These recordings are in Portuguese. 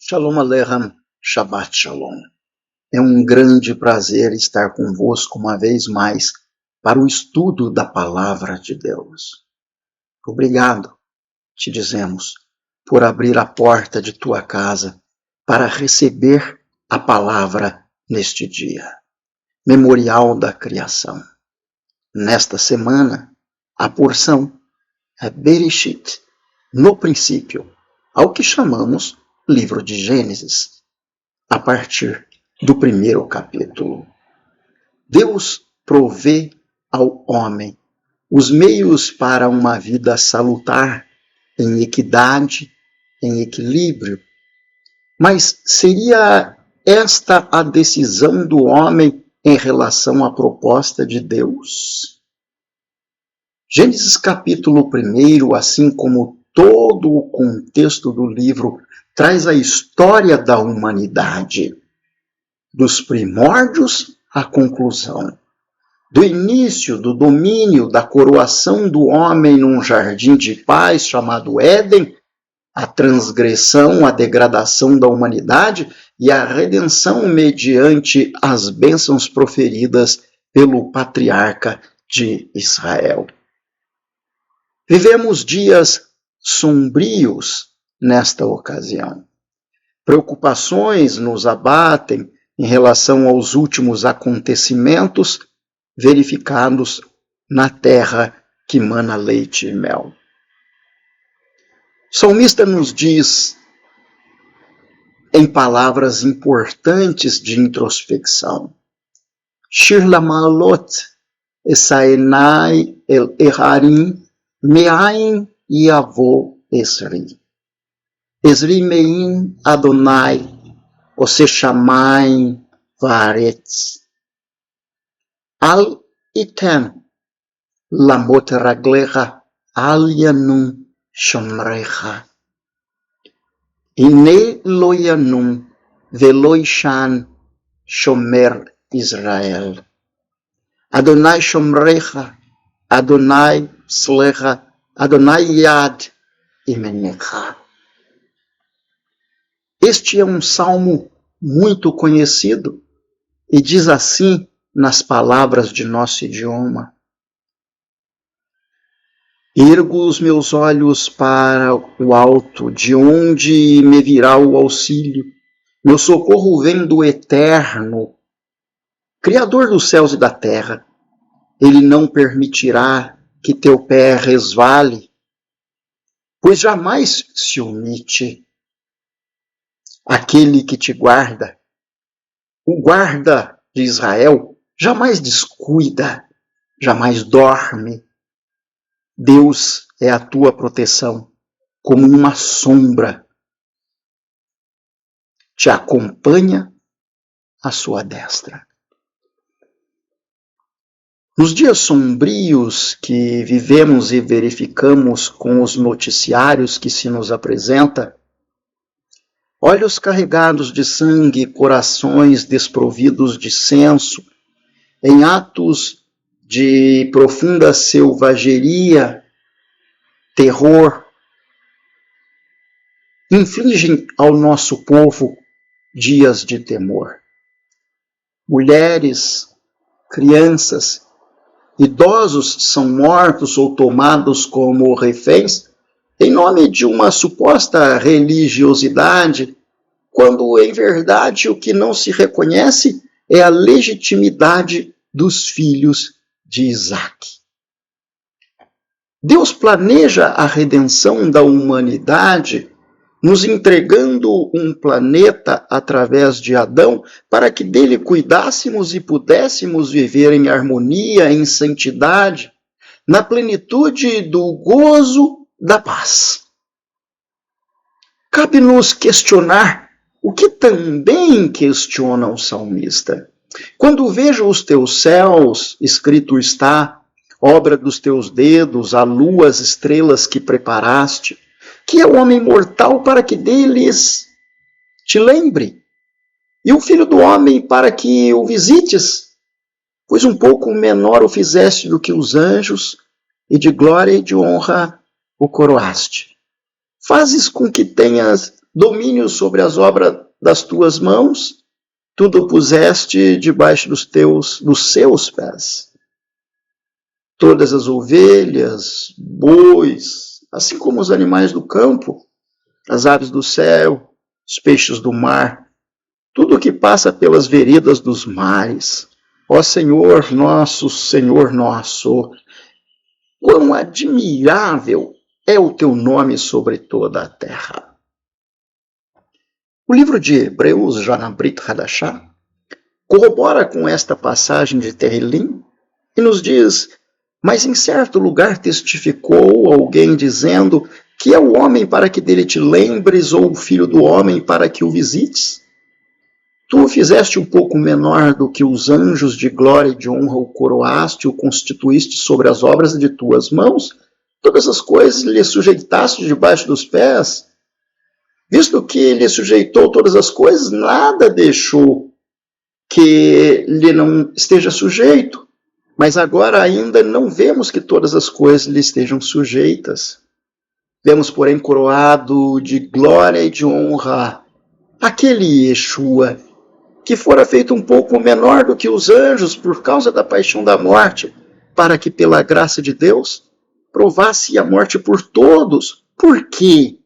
Shalom Aleichem, Shabbat Shalom. É um grande prazer estar convosco uma vez mais para o estudo da Palavra de Deus. Obrigado, te dizemos, por abrir a porta de tua casa para receber a Palavra neste dia, memorial da criação. Nesta semana, a porção é Bereshit, no princípio, ao que chamamos livro de Gênesis, a partir do primeiro capítulo. Deus provê ao homem os meios para uma vida salutar, em equidade, em equilíbrio. Mas seria esta a decisão do homem em relação à proposta de Deus? Gênesis capítulo 1, assim como todo o contexto do livro, traz a história da humanidade, dos primórdios à conclusão, do início do domínio, da coroação do homem num jardim de paz chamado Éden, a transgressão, a degradação da humanidade e a redenção mediante as bênçãos proferidas pelo patriarca de Israel. Vivemos dias sombrios nesta ocasião. Preocupações nos abatem em relação aos últimos acontecimentos verificados na terra que mana leite e mel. O salmista nos diz, em palavras importantes de introspecção, Shir lamalot esaenai el eharim me'ain yavo esri. Esri mein Adonai, ose shamayim vaaretz. Al iten lamot raglecha al yanum shomrecha. Ine lo yanum velo ishan shomer Israel. Adonai shomrecha, Adonai slecha, Adonai yad imenecha. Este é um salmo muito conhecido e diz assim nas palavras de nosso idioma: ergo os meus olhos para o alto, de onde me virá o auxílio. Meu socorro vem do Eterno, Criador dos céus e da terra. Ele não permitirá que teu pé resvale, pois jamais se omite. Aquele que te guarda, o guarda de Israel, jamais descuida, jamais dorme. Deus é a tua proteção, como uma sombra. Te acompanha à sua destra. Nos dias sombrios que vivemos e verificamos com os noticiários que se nos apresenta, olhos carregados de sangue, corações desprovidos de senso, em atos de profunda selvageria, terror, infligem ao nosso povo dias de temor. Mulheres, crianças, idosos são mortos ou tomados como reféns em nome de uma suposta religiosidade, quando em verdade o que não se reconhece é a legitimidade dos filhos de Isaac. Deus planeja a redenção da humanidade, nos entregando um planeta através de Adão, para que dele cuidássemos e pudéssemos viver em harmonia, em santidade, na plenitude do gozo da paz. Cabe-nos questionar o que também questiona o salmista. Quando vejo os teus céus, escrito está, obra dos teus dedos, a lua, as estrelas que preparaste, que é o homem mortal para que deles te lembre, e o filho do homem para que o visites, pois um pouco menor o fizeste do que os anjos, e de glória e de honra o coroaste. Fazes com que tenhas domínio sobre as obras das tuas mãos, tudo puseste debaixo dos seus pés. Todas as ovelhas, bois, assim como os animais do campo, as aves do céu, os peixes do mar, tudo o que passa pelas veredas dos mares. Ó Senhor nosso, quão admirável é o teu nome sobre toda a terra. O livro de Hebreus, já na Brit Hadashah, corrobora com esta passagem de Tehillim e nos diz: mas em certo lugar testificou alguém dizendo: que é o homem para que dele te lembres, ou o filho do homem para que o visites? Tu o fizeste um pouco menor do que os anjos, de glória e de honra o coroaste, o constituíste sobre as obras de tuas mãos, todas as coisas lhe sujeitaste debaixo dos pés. Visto que lhe sujeitou todas as coisas, nada deixou que lhe não esteja sujeito. Mas agora ainda não vemos que todas as coisas lhe estejam sujeitas. Vemos, porém, coroado de glória e de honra aquele Yeshua, que fora feito um pouco menor do que os anjos por causa da paixão da morte, para que, pela graça de Deus, provasse a morte por todos. Por quê?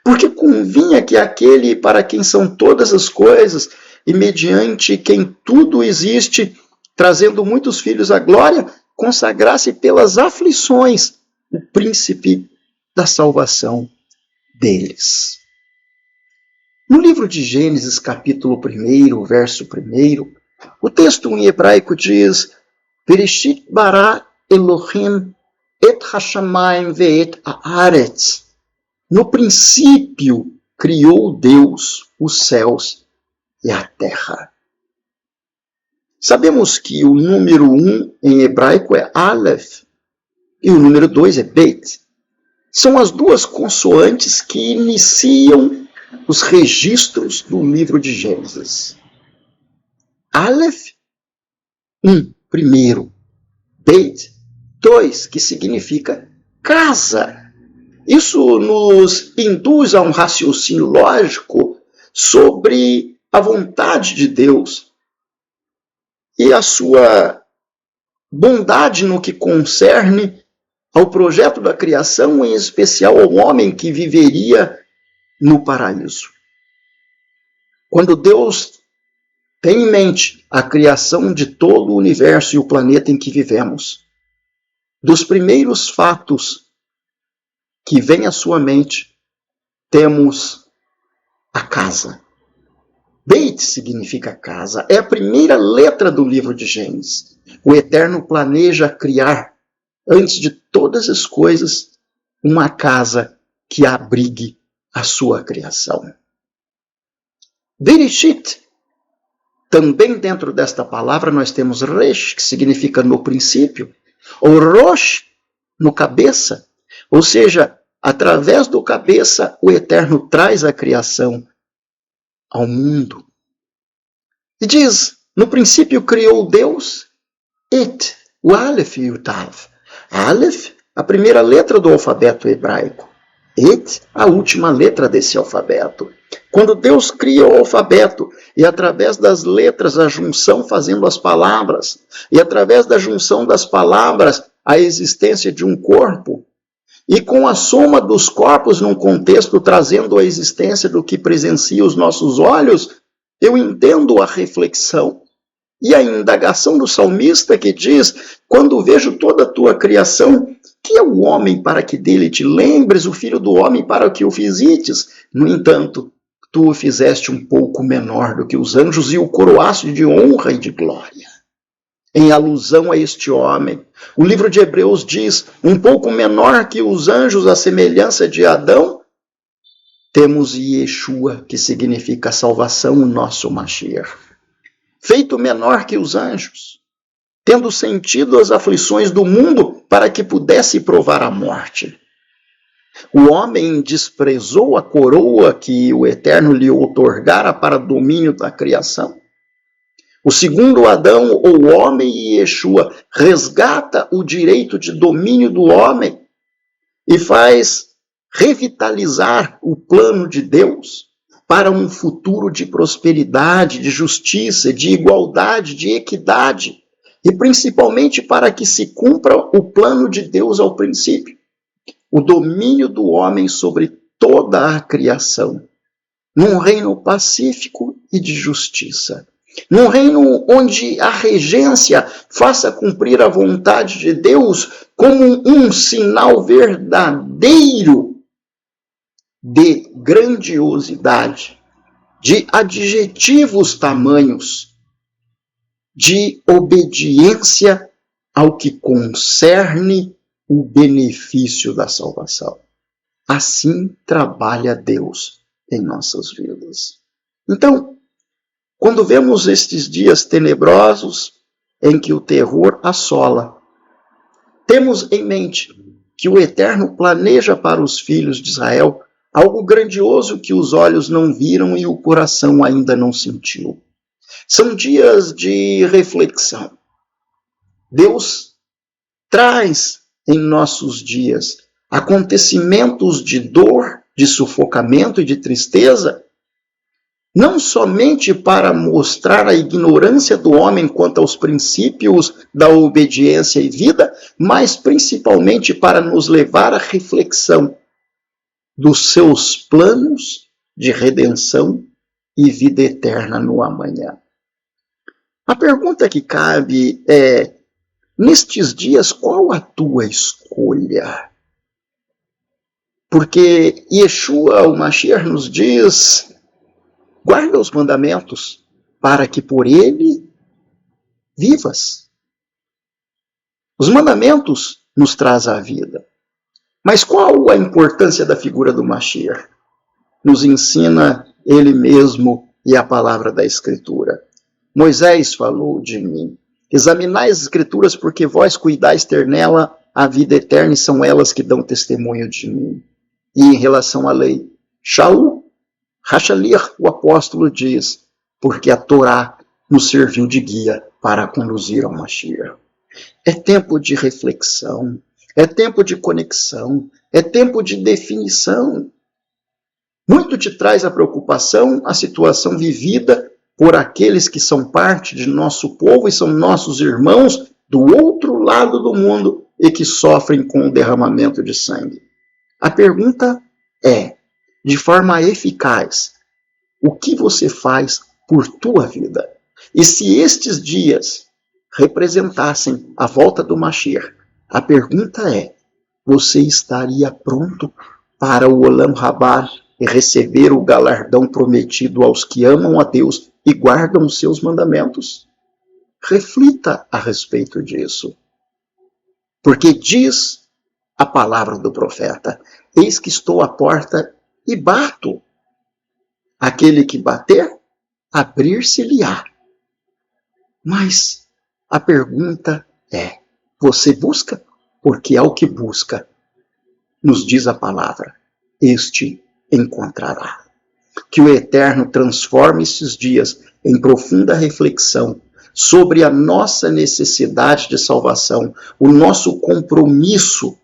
Porque convinha que aquele para quem são todas as coisas e mediante quem tudo existe, trazendo muitos filhos à glória, consagrasse pelas aflições o príncipe da salvação deles. No livro de Gênesis, capítulo 1, verso 1, o texto em hebraico diz: Bereshit bara Elohim et hashamayim ve'et haaretz. No princípio criou Deus os céus e a terra. Sabemos que o número 1 em hebraico é Aleph e o número 2 é Beit. São as duas consoantes que iniciam os registros do livro de Gênesis. Aleph, 1, primeiro. Beit, 2, que significa casa. Isso nos induz a um raciocínio lógico sobre a vontade de Deus e a sua bondade no que concerne ao projeto da criação, em especial ao homem que viveria no paraíso. Quando Deus tem em mente a criação de todo o universo e o planeta em que vivemos, dos primeiros fatos que vem à sua mente, temos a casa. Beit significa casa. É a primeira letra do livro de Gênesis. O Eterno planeja criar, antes de todas as coisas, uma casa que abrigue a sua criação. Bereshit. Também dentro desta palavra nós temos Resh, que significa no princípio, ou Rosh, no cabeça. Ou seja, através do cabeça, o Eterno traz a criação ao mundo. E diz, no princípio criou Deus, Et, o Aleph e o Tav. Aleph, a primeira letra do alfabeto hebraico. Et, a última letra desse alfabeto. Quando Deus cria o alfabeto, e através das letras, a junção fazendo as palavras, e através da junção das palavras, a existência de um corpo, e com a soma dos corpos num contexto trazendo a existência do que presencia os nossos olhos, eu entendo a reflexão e a indagação do salmista que diz: quando vejo toda a tua criação, que é o homem para que dele te lembres, o filho do homem para que o visites? No entanto, tu o fizeste um pouco menor do que os anjos e o coroaste de honra e de glória. Em alusão a este homem, o livro de Hebreus diz, um pouco menor que os anjos, à semelhança de Adão, temos Yeshua, que significa salvação, o nosso Mashiach. Feito menor que os anjos, tendo sentido as aflições do mundo para que pudesse provar a morte. O homem desprezou a coroa que o Eterno lhe outorgara para domínio da criação. O segundo Adão, ou homem, e Yeshua, resgata o direito de domínio do homem e faz revitalizar o plano de Deus, para um futuro de prosperidade, de justiça, de igualdade, de equidade, e principalmente para que se cumpra o plano de Deus ao princípio, o domínio do homem sobre toda a criação, num reino pacífico e de justiça, num reino onde a regência faça cumprir a vontade de Deus como um sinal verdadeiro de grandiosidade, de adjetivos tamanhos, de obediência ao que concerne o benefício da salvação. Assim trabalha Deus em nossas vidas. Então, quando vemos estes dias tenebrosos em que o terror assola, temos em mente que o Eterno planeja para os filhos de Israel algo grandioso que os olhos não viram e o coração ainda não sentiu. São dias de reflexão. Deus traz em nossos dias acontecimentos de dor, de sufocamento e de tristeza, não somente para mostrar a ignorância do homem quanto aos princípios da obediência e vida, mas principalmente para nos levar à reflexão dos seus planos de redenção e vida eterna no amanhã. A pergunta que cabe é: nestes dias, qual a tua escolha? Porque Yeshua, o Mashiach, nos diz: guarda os mandamentos para que por ele vivas. Os mandamentos nos trazem a vida. Mas qual a importância da figura do Mashiach? Nos ensina ele mesmo e a palavra da Escritura. Moisés falou de mim: examinai as Escrituras, porque vós cuidais ter nela a vida eterna, e são elas que dão testemunho de mim. E em relação à lei, Shaul Hachalir, o apóstolo, diz: porque a Torá nos serviu de guia para conduzir ao Mashiach. É tempo de reflexão, é tempo de conexão, é tempo de definição. Muito te traz a preocupação a situação vivida por aqueles que são parte de nosso povo e são nossos irmãos do outro lado do mundo e que sofrem com o derramamento de sangue. A pergunta é, de forma eficaz, o que você faz por tua vida? E se estes dias representassem a volta do Mashiach, a pergunta é: você estaria pronto para o Olam Rabá e receber o galardão prometido aos que amam a Deus e guardam os seus mandamentos? Reflita a respeito disso. Porque diz a palavra do profeta: eis que estou à porta e bato. Aquele que bater, abrir-se-lhe-á. Mas a pergunta é: você busca? Porque ao que busca, nos diz a palavra, este encontrará. Que o Eterno transforme esses dias em profunda reflexão sobre a nossa necessidade de salvação, o nosso compromisso,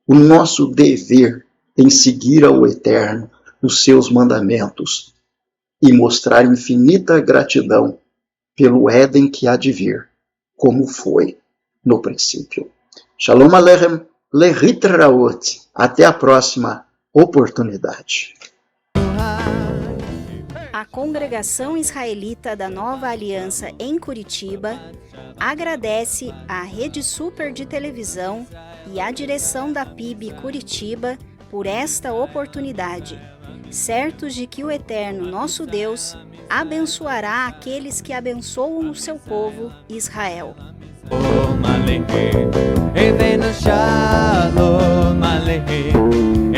o nosso dever em seguir ao Eterno, os seus mandamentos, e mostrar infinita gratidão pelo Éden que há de vir, como foi no princípio. Shalom Aleichem, Lehitraot. Até a próxima oportunidade. A Congregação Israelita da Nova Aliança em Curitiba agradece à Rede Super de Televisão e à direção da PIB Curitiba por esta oportunidade, certos de que o Eterno nosso Deus abençoará aqueles que abençoam o seu povo Israel. Shalom Aleichem,